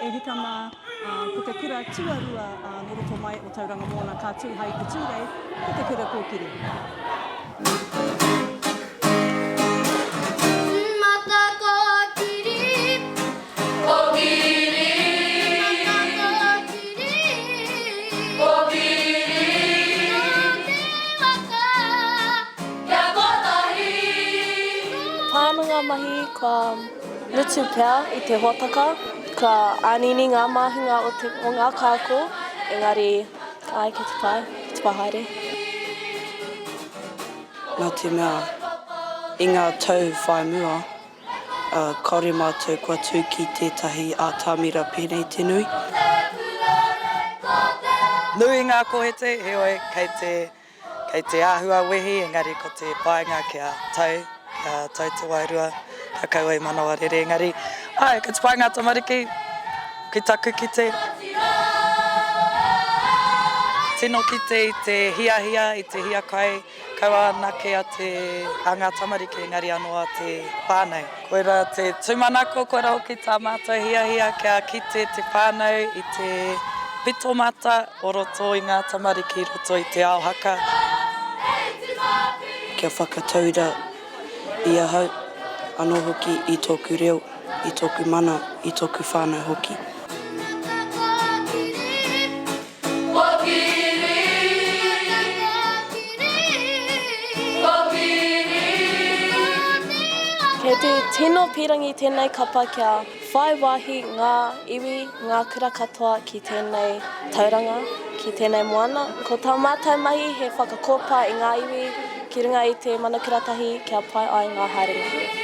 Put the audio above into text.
e hitama ko te kura tuarua noroto mai o tauranga mōna ka tū hai te tūrei ko te Kura Kōkiri. Pānanga mahi kua nutu pea I te hōtaka, kua anini ngā mahinga o ngā kāko, engari ai ki te pai, ki te pahaere. Nā te mea, I ngā tau whai mua, kore mātou kua tū ki tētahi ātāmira pēnei te nui. Nui ngā kohete, heoi, kei te āhua wehi, engari ko te paenga kia tau te wairua, kia kauai manawa rere, engari, ai, ka te paenga tamariki, ki taku ki te tino ki te I te hia, I te hia kai, kaua nake a te anga tamariki, engari anoa te whānau. Koera te tūmanako, koera hoki tā mātou hia, kia kite te whānau I te pito mata o roto I ngā tamariki, roto I te aohaka. Kia whakataura I ahau, anō hoki I tōku reo, I tōku mana, I tōku whānau hoki. Kei te tino pirangi tēnei kapa kia whai wahi ngā iwi, ngā kura katoa ki tēnei tauranga, ki tēnei moana. Ko tā mātai mahi he whakakōpā I ngā iwi, ki runga I te Mana Kuratahi, kia pai ai ngā haere.